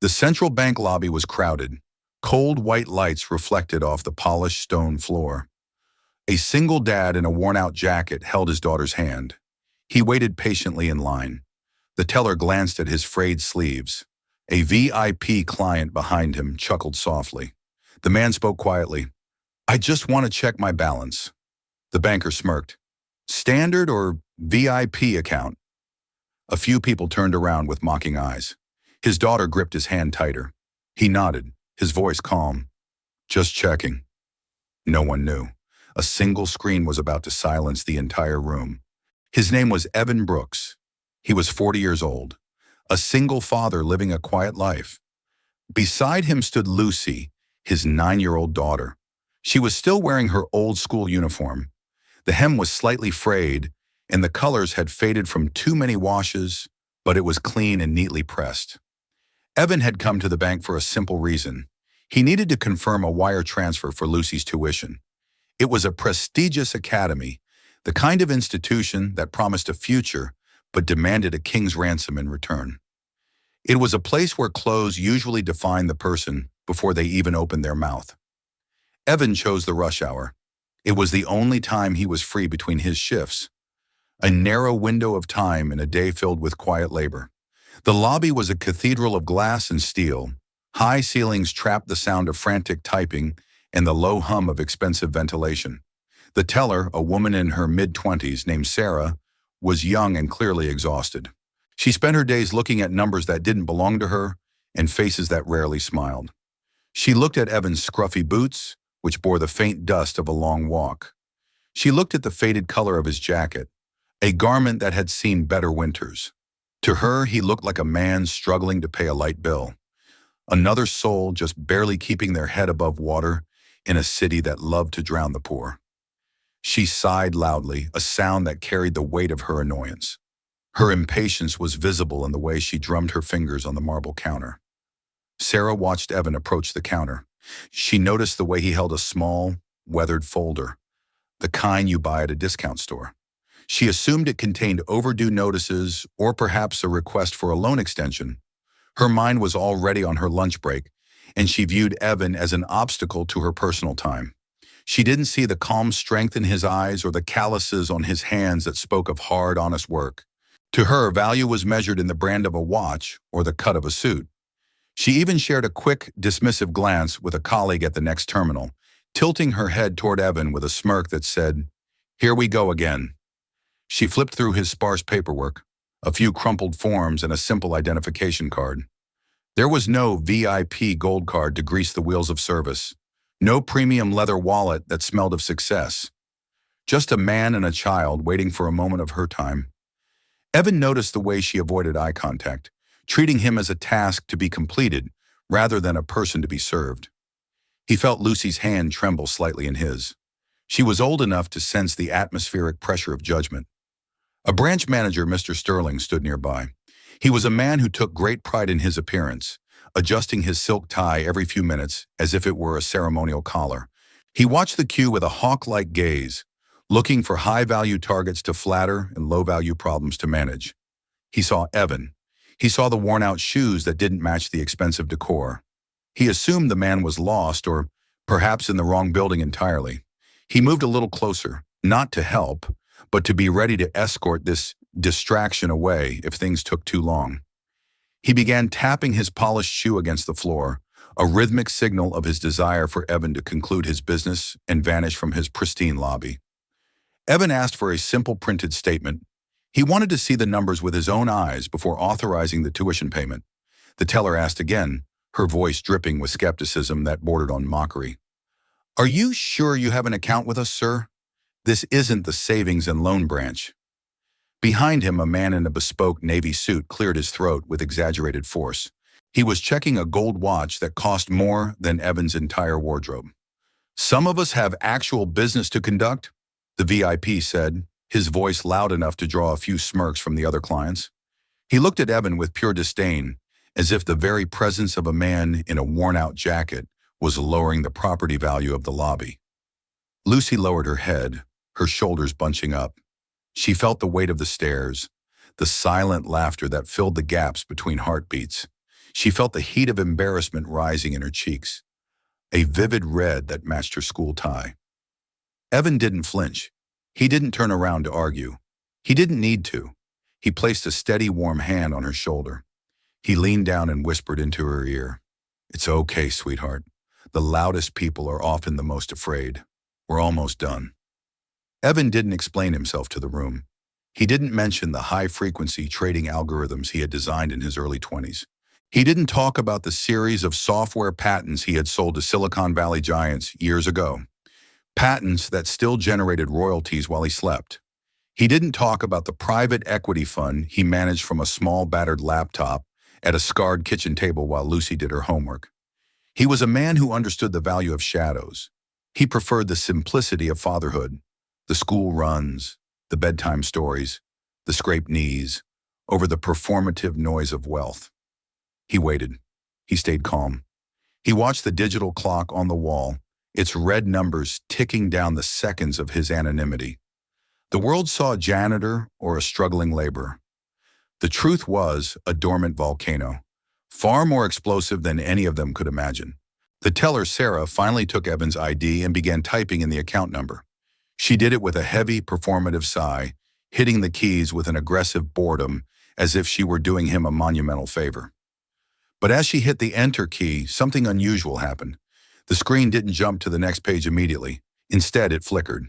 The central bank lobby was crowded. Cold white lights reflected off the polished stone floor. A single dad in a worn-out jacket held his daughter's hand. He waited patiently in line. The teller glanced at his frayed sleeves. A VIP client behind him chuckled softly. The man spoke quietly. "I just want to check my balance." The banker smirked. "Standard or VIP account?" A few people turned around with mocking eyes. His daughter gripped his hand tighter. He nodded, his voice calm. "Just checking." No one knew. A single screen was about to silence the entire room. His name was Evan Brooks. He was 40 years old, a single father living a quiet life. Beside him stood Lucy, his 9-year-old daughter. She was still wearing her old school uniform. The hem was slightly frayed, and the colors had faded from too many washes, but it was clean and neatly pressed. Evan had come to the bank for a simple reason. He needed to confirm a wire transfer for Lucy's tuition. It was a prestigious academy, the kind of institution that promised a future but demanded a king's ransom in return. It was a place where clothes usually defined the person before they even opened their mouth. Evan chose the rush hour. It was the only time he was free between his shifts. A narrow window of time in a day filled with quiet labor. The lobby was a cathedral of glass and steel. High ceilings trapped the sound of frantic typing and the low hum of expensive ventilation. The teller, a woman in her mid-20s named Sarah, was young and clearly exhausted. She spent her days looking at numbers that didn't belong to her and faces that rarely smiled. She looked at Evan's scruffy boots, which bore the faint dust of a long walk. She looked at the faded color of his jacket, a garment that had seen better winters. To her, he looked like a man struggling to pay a light bill. Another soul just barely keeping their head above water in a city that loved to drown the poor. She sighed loudly, a sound that carried the weight of her annoyance. Her impatience was visible in the way she drummed her fingers on the marble counter. Sarah watched Evan approach the counter. She noticed the way he held a small, weathered folder, the kind you buy at a discount store. She assumed it contained overdue notices or perhaps a request for a loan extension. Her mind was already on her lunch break, and she viewed Evan as an obstacle to her personal time. She didn't see the calm strength in his eyes or the calluses on his hands that spoke of hard, honest work. To her, value was measured in the brand of a watch or the cut of a suit. She even shared a quick, dismissive glance with a colleague at the next terminal, tilting her head toward Evan with a smirk that said, "Here we go again." She flipped through his sparse paperwork, a few crumpled forms and a simple identification card. There was no VIP gold card to grease the wheels of service, no premium leather wallet that smelled of success. Just a man and a child waiting for a moment of her time. Evan noticed the way she avoided eye contact, treating him as a task to be completed rather than a person to be served. He felt Lucy's hand tremble slightly in his. She was old enough to sense the atmospheric pressure of judgment. A branch manager, Mr. Sterling, stood nearby. He was a man who took great pride in his appearance, adjusting his silk tie every few minutes as if it were a ceremonial collar. He watched the queue with a hawk-like gaze, looking for high-value targets to flatter and low-value problems to manage. He saw Evan. He saw the worn-out shoes that didn't match the expensive decor. He assumed the man was lost or perhaps in the wrong building entirely. He moved a little closer, not to help, but to be ready to escort this distraction away if things took too long. He began tapping his polished shoe against the floor, a rhythmic signal of his desire for Evan to conclude his business and vanish from his pristine lobby. Evan asked for a simple printed statement. He wanted to see the numbers with his own eyes before authorizing the tuition payment. The teller asked again, her voice dripping with skepticism that bordered on mockery. "Are you sure you have an account with us, sir? This isn't the savings and loan branch." Behind him, a man in a bespoke navy suit cleared his throat with exaggerated force. He was checking a gold watch that cost more than Evan's entire wardrobe. "Some of us have actual business to conduct," the VIP said, his voice loud enough to draw a few smirks from the other clients. He looked at Evan with pure disdain, as if the very presence of a man in a worn-out jacket was lowering the property value of the lobby. Lucy lowered her head, her shoulders bunching up. She felt the weight of the stairs, the silent laughter that filled the gaps between heartbeats. She felt the heat of embarrassment rising in her cheeks, a vivid red that matched her school tie. Evan didn't flinch. He didn't turn around to argue. He didn't need to. He placed a steady, warm hand on her shoulder. He leaned down and whispered into her ear, "It's okay, sweetheart. The loudest people are often the most afraid. We're almost done." Evan didn't explain himself to the room. He didn't mention the high-frequency trading algorithms he had designed in his early 20s. He didn't talk about the series of software patents he had sold to Silicon Valley giants years ago, patents that still generated royalties while he slept. He didn't talk about the private equity fund he managed from a small battered laptop at a scarred kitchen table while Lucy did her homework. He was a man who understood the value of shadows. He preferred the simplicity of fatherhood, the school runs, the bedtime stories, the scraped knees, over the performative noise of wealth. He waited. He stayed calm. He watched the digital clock on the wall, its red numbers ticking down the seconds of his anonymity. The world saw a janitor or a struggling laborer. The truth was a dormant volcano, far more explosive than any of them could imagine. The teller, Sarah, finally took Evan's ID and began typing in the account number. She did it with a heavy, performative sigh, hitting the keys with an aggressive boredom, as if she were doing him a monumental favor. But as she hit the enter key, something unusual happened. The screen didn't jump to the next page immediately. Instead, it flickered.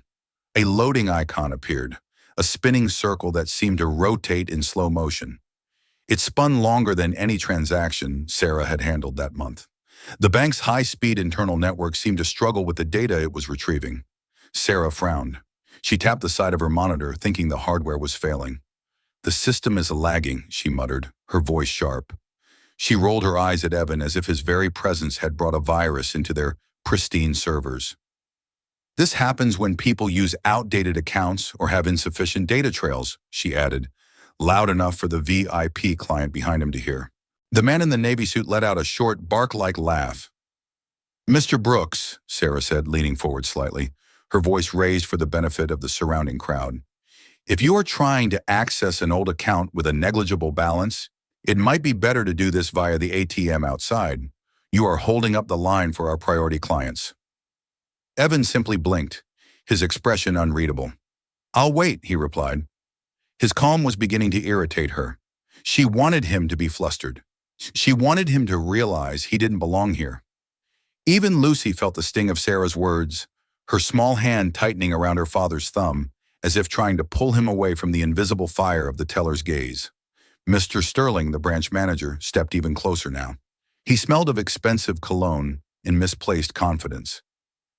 A loading icon appeared, a spinning circle that seemed to rotate in slow motion. It spun longer than any transaction Sarah had handled that month. The bank's high-speed internal network seemed to struggle with the data it was retrieving. Sarah frowned. She tapped the side of her monitor, thinking the hardware was failing. "The system is lagging," she muttered, her voice sharp. She rolled her eyes at Evan as if his very presence had brought a virus into their pristine servers. "This happens when people use outdated accounts or have insufficient data trails," she added, loud enough for the VIP client behind him to hear. The man in the navy suit let out a short, bark-like laugh. "Mr. Brooks," Sarah said, leaning forward slightly, her voice raised for the benefit of the surrounding crowd, "if you are trying to access an old account with a negligible balance, it might be better to do this via the ATM outside. You are holding up the line for our priority clients." Evan simply blinked, his expression unreadable. "I'll wait," he replied. His calm was beginning to irritate her. She wanted him to be flustered. She wanted him to realize he didn't belong here. Even Lucy felt the sting of Sarah's words, her small hand tightening around her father's thumb, as if trying to pull him away from the invisible fire of the teller's gaze. Mr. Sterling, the branch manager, stepped even closer now. He smelled of expensive cologne and misplaced confidence.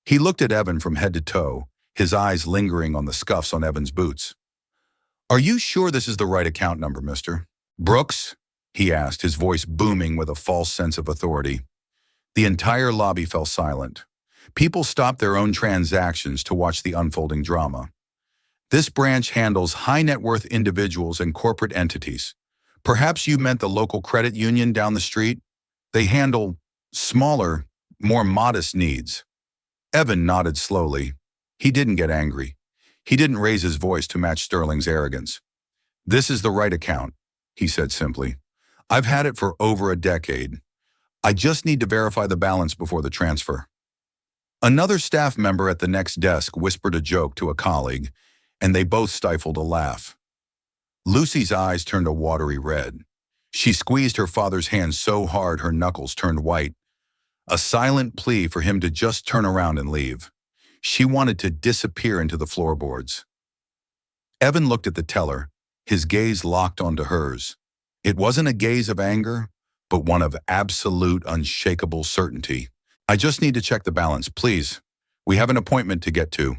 He looked at Evan from head to toe, his eyes lingering on the scuffs on Evan's boots. "Are you sure this is the right account number, Mr. Brooks?" he asked, his voice booming with a false sense of authority. The entire lobby fell silent. People stopped their own transactions to watch the unfolding drama. "This branch handles high-net-worth individuals and corporate entities. Perhaps you meant the local credit union down the street? They handle smaller, more modest needs." Evan nodded slowly. He didn't get angry. He didn't raise his voice to match Sterling's arrogance. "This is the right account," he said simply. "I've had it for over a decade. I just need to verify the balance before the transfer." Another staff member at the next desk whispered a joke to a colleague, and they both stifled a laugh. Lucy's eyes turned a watery red. She squeezed her father's hand so hard her knuckles turned white, a silent plea for him to just turn around and leave. She wanted to disappear into the floorboards. Evan looked at the teller, his gaze locked onto hers. It wasn't a gaze of anger, but one of absolute, unshakable certainty. "I just need to check the balance, please. We have an appointment to get to."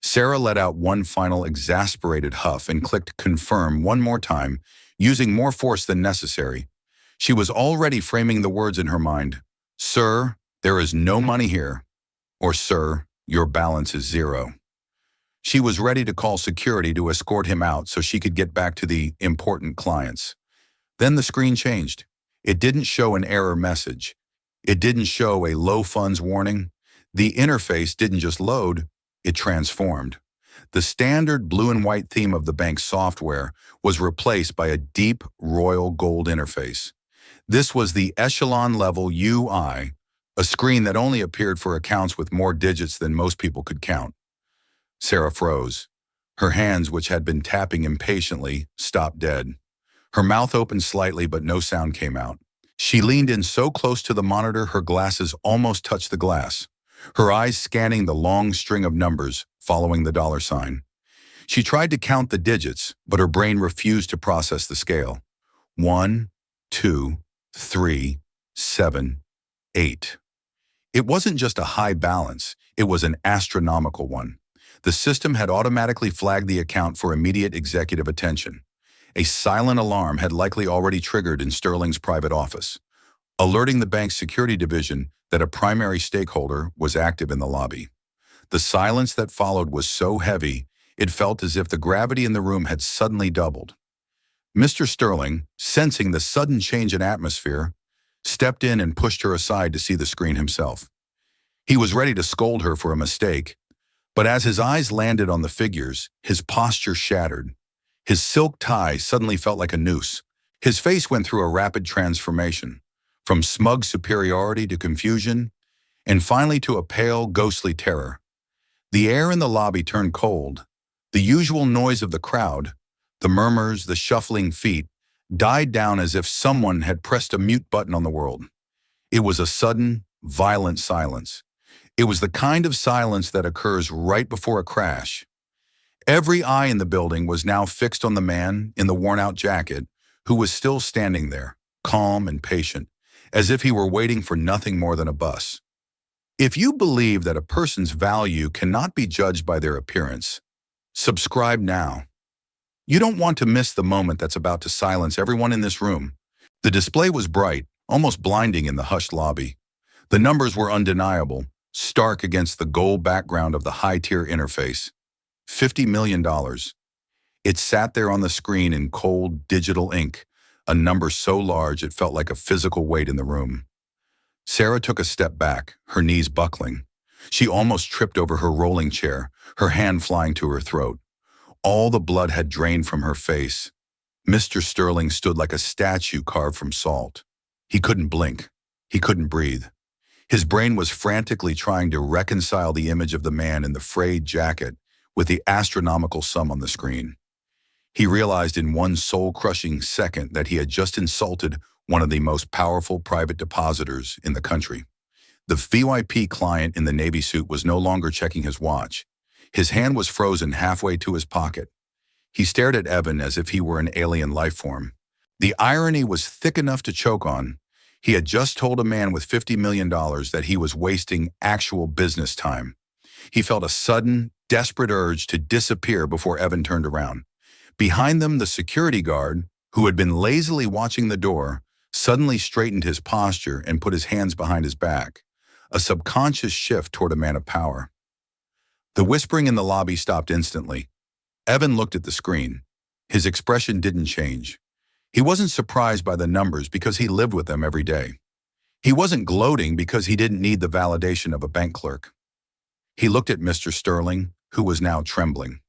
Sarah let out one final exasperated huff and clicked confirm one more time, using more force than necessary. She was already framing the words in her mind. "Sir, there is no money here," or "Sir, your balance is zero." She was ready to call security to escort him out so she could get back to the important clients. Then the screen changed. It didn't show an error message. It didn't show a low funds warning. The interface didn't just load, it transformed. The standard blue and white theme of the bank's software was replaced by a deep royal gold interface. This was the echelon level UI, a screen that only appeared for accounts with more digits than most people could count. Sarah froze. Her hands, which had been tapping impatiently, stopped dead. Her mouth opened slightly, but no sound came out. She leaned in so close to the monitor her glasses almost touched the glass, her eyes scanning the long string of numbers following the dollar sign. She tried to count the digits, but her brain refused to process the scale. 1, 2, 3, 7, 8. It wasn't just a high balance, it was an astronomical one. The system had automatically flagged the account for immediate executive attention. A silent alarm had likely already triggered in Sterling's private office, alerting the bank's security division that a primary stakeholder was active in the lobby. The silence that followed was so heavy, it felt as if the gravity in the room had suddenly doubled. Mr. Sterling, sensing the sudden change in atmosphere, stepped in and pushed her aside to see the screen himself. He was ready to scold her for a mistake, but as his eyes landed on the figures, his posture shattered. His silk tie suddenly felt like a noose. His face went through a rapid transformation, from smug superiority to confusion, and finally to a pale, ghostly terror. The air in the lobby turned cold. The usual noise of the crowd, the murmurs, the shuffling feet, died down as if someone had pressed a mute button on the world. It was a sudden, violent silence. It was the kind of silence that occurs right before a crash. Every eye in the building was now fixed on the man in the worn-out jacket who was still standing there, calm and patient, as if he were waiting for nothing more than a bus. If you believe that a person's value cannot be judged by their appearance, subscribe now. You don't want to miss the moment that's about to silence everyone in this room. The display was bright, almost blinding in the hushed lobby. The numbers were undeniable, stark against the gold background of the high-tier interface. $50 million. It sat there on the screen in cold, digital ink, a number so large it felt like a physical weight in the room. Sarah took a step back, her knees buckling. She almost tripped over her rolling chair, her hand flying to her throat. All the blood had drained from her face. Mr. Sterling stood like a statue carved from salt. He couldn't blink. He couldn't breathe. His brain was frantically trying to reconcile the image of the man in the frayed jacket with the astronomical sum on the screen. He realized in one soul-crushing second that he had just insulted one of the most powerful private depositors in the country. The VIP client in the navy suit was no longer checking his watch. His hand was frozen halfway to his pocket. He stared at Evan as if he were an alien life form. The irony was thick enough to choke on. He had just told a man with $50 million that he was wasting actual business time. He felt a sudden, desperate urge to disappear before Evan turned around. Behind them, the security guard, who had been lazily watching the door, suddenly straightened his posture and put his hands behind his back, a subconscious shift toward a man of power. The whispering in the lobby stopped instantly. Evan looked at the screen. His expression didn't change. He wasn't surprised by the numbers because he lived with them every day. He wasn't gloating because he didn't need the validation of a bank clerk. He looked at Mr. Sterling, who was now trembling.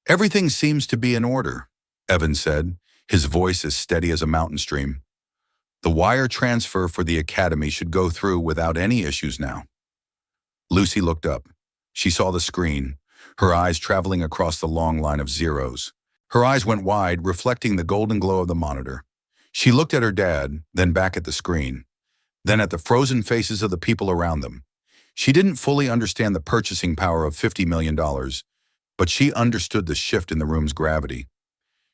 "Everything seems to be in order," Evan said, his voice as steady as a mountain stream. "The wire transfer for the academy should go through without any issues now." Lucy looked up. She saw the screen, her eyes traveling across the long line of zeros. Her eyes went wide, reflecting the golden glow of the monitor. She looked at her dad, then back at the screen, then at the frozen faces of the people around them. She didn't fully understand the purchasing power of $50 million, but she understood the shift in the room's gravity.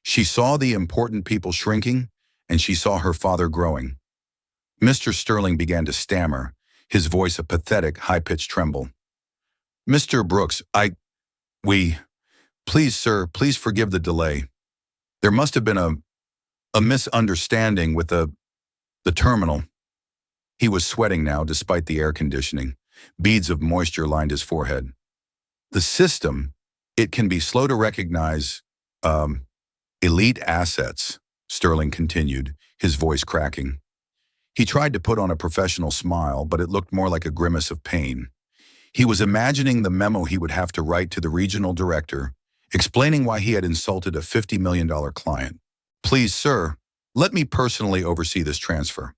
She saw the important people shrinking, and she saw her father growing. Mr. Sterling began to stammer, his voice a pathetic, high-pitched tremble. "Mr. Brooks, please, sir, please forgive the delay. There must have been a misunderstanding with the terminal." He was sweating now despite the air conditioning. Beads of moisture lined his forehead. "The system, it can be slow to recognize, elite assets," Sterling continued, his voice cracking. He tried to put on a professional smile, but it looked more like a grimace of pain. He was imagining the memo he would have to write to the regional director, explaining why he had insulted a $50 million client. "Please, sir, Let me personally oversee this transfer.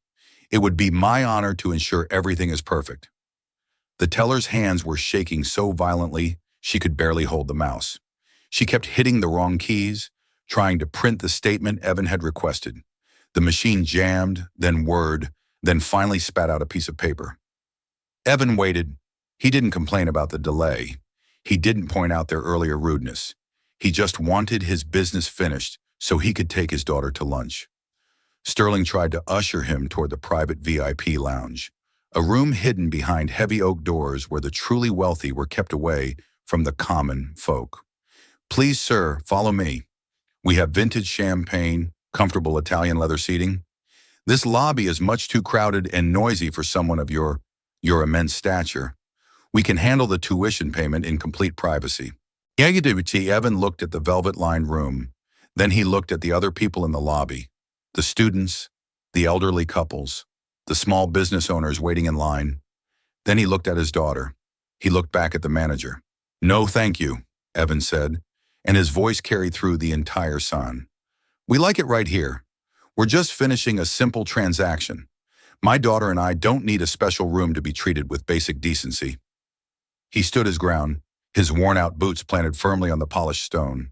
It would be my honor to ensure everything is perfect. The teller's hands were shaking so violently she could barely hold the mouse. She kept hitting the wrong keys, trying to print the statement Evan had requested. The machine jammed, then whirred, then finally spat out a piece of paper. Evan waited. He didn't complain about the delay. He didn't point out their earlier rudeness. He just wanted his business finished so he could take his daughter to lunch. Sterling tried to usher him toward the private VIP lounge, a room hidden behind heavy oak doors where the truly wealthy were kept away from the common folk. Please, sir, follow me. We have vintage champagne, comfortable Italian leather seating. This lobby is much too crowded and noisy for someone of your immense stature. We can handle the tuition payment in complete privacy. Evan looked at the velvet-lined room. Then he looked at the other people in the lobby, the students, the elderly couples, the small business owners waiting in line. Then he looked at his daughter. He looked back at the manager. No, thank you, Evan said, and his voice carried through the entire salon. We like it right here. We're just finishing a simple transaction. My daughter and I don't need a special room to be treated with basic decency. He stood his ground, his worn-out boots planted firmly on the polished stone.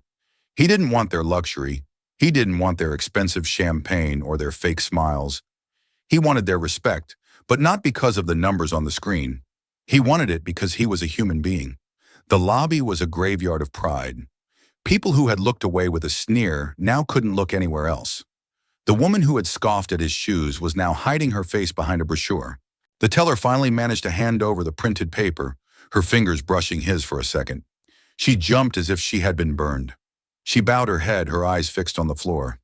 He didn't want their luxury. He didn't want their expensive champagne or their fake smiles. He wanted their respect, but not because of the numbers on the screen. He wanted it because he was a human being. The lobby was a graveyard of pride. People who had looked away with a sneer now couldn't look anywhere else. The woman who had scoffed at his shoes was now hiding her face behind a brochure. The teller finally managed to hand over the printed paper, her fingers brushing his for a second. She jumped as if she had been burned. She bowed her head, her eyes fixed on the floor.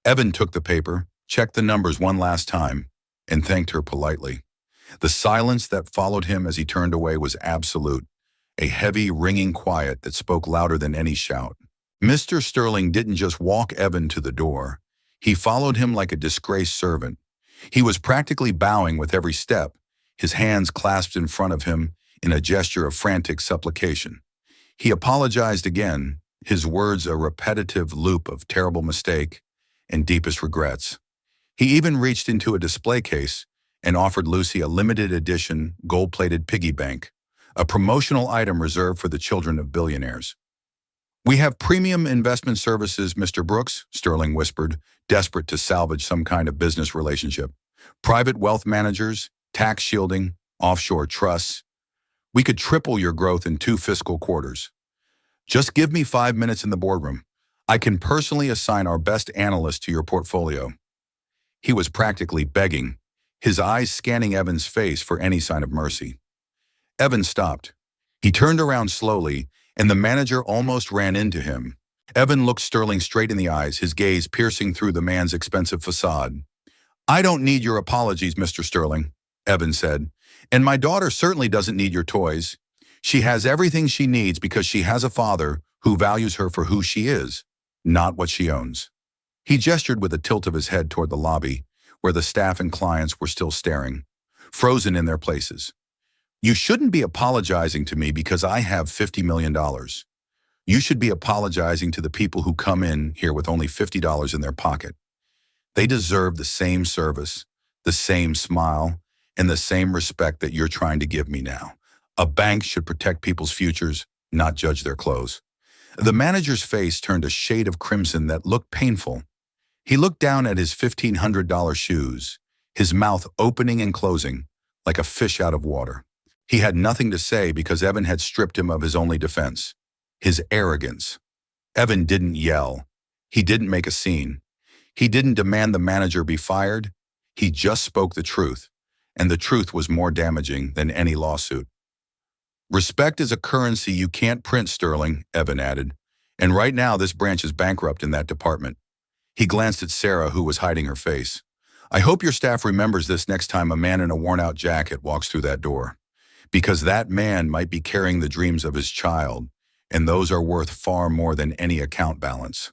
Evan took the paper, checked the numbers one last time, and thanked her politely. The silence that followed him as he turned away was absolute, a heavy, ringing quiet that spoke louder than any shout. Mr. Sterling didn't just walk Evan to the door. He followed him like a disgraced servant. He was practically bowing with every step, his hands clasped in front of him in a gesture of frantic supplication. He apologized again, his words a repetitive loop of terrible mistake and deepest regrets. He even reached into a display case and offered Lucy a limited edition gold-plated piggy bank, a promotional item reserved for the children of billionaires. We have premium investment services, Mr. Brooks, Sterling whispered, desperate to salvage some kind of business relationship. Private wealth managers, tax shielding, offshore trusts. We could triple your growth in 2 fiscal quarters. Just give me 5 minutes in the boardroom. I can personally assign our best analyst to your portfolio. He was practically begging, his eyes scanning Evan's face for any sign of mercy. Evan stopped. He turned around slowly, and the manager almost ran into him. Evan looked Sterling straight in the eyes, his gaze piercing through the man's expensive facade. I don't need your apologies, Mr. Sterling, Evan said, and my daughter certainly doesn't need your toys. She has everything she needs because she has a father who values her for who she is, not what she owns. He gestured with a tilt of his head toward the lobby, where the staff and clients were still staring, frozen in their places. You shouldn't be apologizing to me because I have $50 million. You should be apologizing to the people who come in here with only $50 in their pocket. They deserve the same service, the same smile, and the same respect that you're trying to give me now. A bank should protect people's futures, not judge their clothes. The manager's face turned a shade of crimson that looked painful. He looked down at his $1,500 shoes, his mouth opening and closing like a fish out of water. He had nothing to say because Evan had stripped him of his only defense, his arrogance. Evan didn't yell. He didn't make a scene. He didn't demand the manager be fired. He just spoke the truth, and the truth was more damaging than any lawsuit. Respect is a currency you can't print, Sterling, Evan added, and right now this branch is bankrupt in that department. He glanced at Sarah, who was hiding her face. I hope your staff remembers this next time a man in a worn-out jacket walks through that door, because that man might be carrying the dreams of his child, and those are worth far more than any account balance.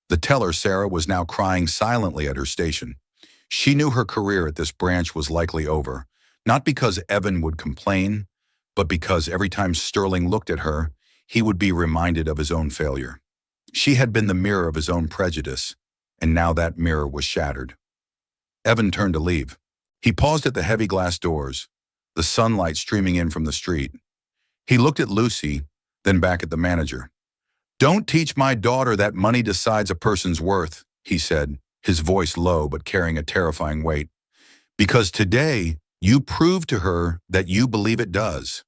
The teller, Sarah, was now crying silently at her station. She knew her career at this branch was likely over, not because Evan would complain, but because every time Sterling looked at her, he would be reminded of his own failure. She had been the mirror of his own prejudice, and now that mirror was shattered. Evan turned to leave. He paused at the heavy glass doors, the sunlight streaming in from the street. He looked at Lucy, then back at the manager. "Don't teach my daughter that money decides a person's worth," he said, his voice low but carrying a terrifying weight. "Because today, you proved to her that you believe it does.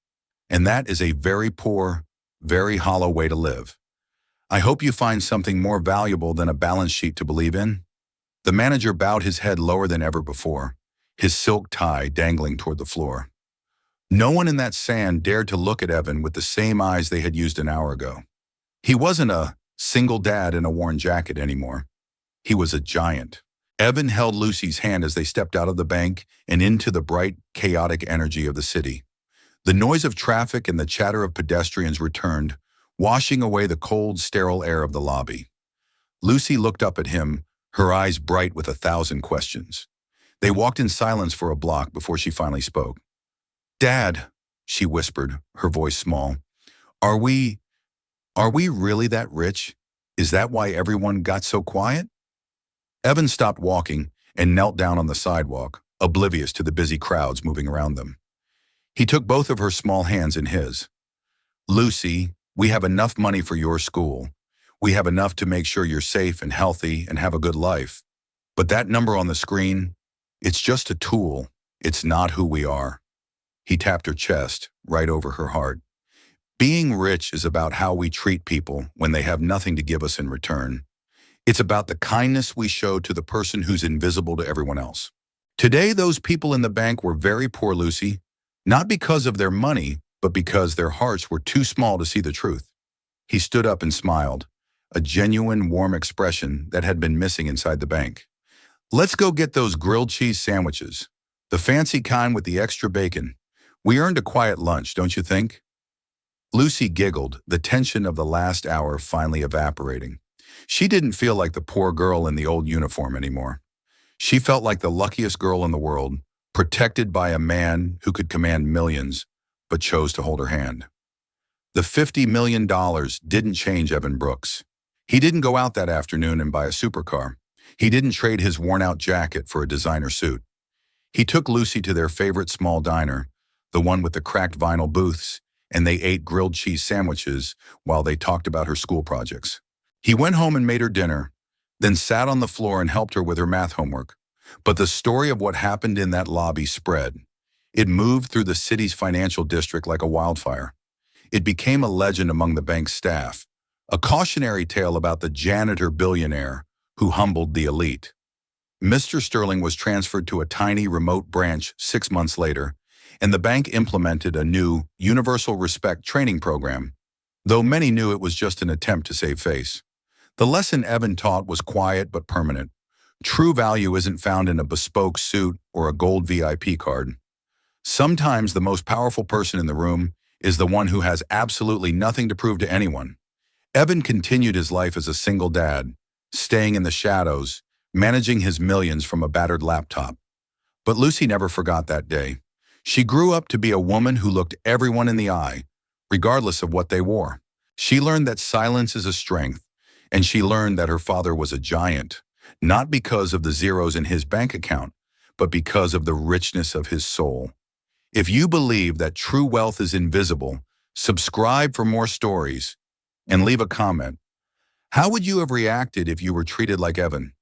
And that is a very poor, very hollow way to live. I hope you find something more valuable than a balance sheet to believe in." The manager bowed his head lower than ever before, his silk tie dangling toward the floor. No one in that sand dared to look at Evan with the same eyes they had used an hour ago. He wasn't a single dad in a worn jacket anymore. He was a giant. Evan held Lucy's hand as they stepped out of the bank and into the bright, chaotic energy of the city. The noise of traffic and the chatter of pedestrians returned, washing away the cold, sterile air of the lobby. Lucy looked up at him, her eyes bright with 1,000 questions. They walked in silence for a block before she finally spoke. "Dad," she whispered, her voice small, Are we really that rich? Is that why everyone got so quiet?" Evan stopped walking and knelt down on the sidewalk, oblivious to the busy crowds moving around them. He took both of her small hands in his. "Lucy, we have enough money for your school. We have enough to make sure you're safe and healthy and have a good life. But that number on the screen, it's just a tool. It's not who we are." He tapped her chest, right over her heart. "Being rich is about how we treat people when they have nothing to give us in return. It's about the kindness we show to the person who's invisible to everyone else. Today, those people in the bank were very poor, Lucy, not because of their money, but because their hearts were too small to see the truth." He stood up and smiled, a genuine, warm expression that had been missing inside the bank. "Let's go get those grilled cheese sandwiches, the fancy kind with the extra bacon. We earned a quiet lunch, don't you think?" Lucy giggled, the tension of the last hour finally evaporating. She didn't feel like the poor girl in the old uniform anymore. She felt like the luckiest girl in the world, protected by a man who could command millions, but chose to hold her hand. The $50 million didn't change Evan Brooks. He didn't go out that afternoon and buy a supercar. He didn't trade his worn-out jacket for a designer suit. He took Lucy to their favorite small diner, the one with the cracked vinyl booths, and they ate grilled cheese sandwiches while they talked about her school projects. He went home and made her dinner, then sat on the floor and helped her with her math homework. But the story of what happened in that lobby spread. It moved through the city's financial district like a wildfire. It became a legend among the bank's staff, a cautionary tale about the janitor billionaire who humbled the elite. Mr. Sterling was transferred to a tiny remote branch 6 months later, and the bank implemented a new universal respect training program, though many knew it was just an attempt to save face. The lesson Evan taught was quiet but permanent. True value isn't found in a bespoke suit or a gold VIP card. Sometimes the most powerful person in the room is the one who has absolutely nothing to prove to anyone. Evan continued his life as a single dad, staying in the shadows, managing his millions from a battered laptop. But Lucy never forgot that day. She grew up to be a woman who looked everyone in the eye, regardless of what they wore. She learned that silence is a strength, and she learned that her father was a giant, not because of the zeros in his bank account, but because of the richness of his soul. If you believe that true wealth is invisible, subscribe for more stories and leave a comment. How would you have reacted if you were treated like Evan?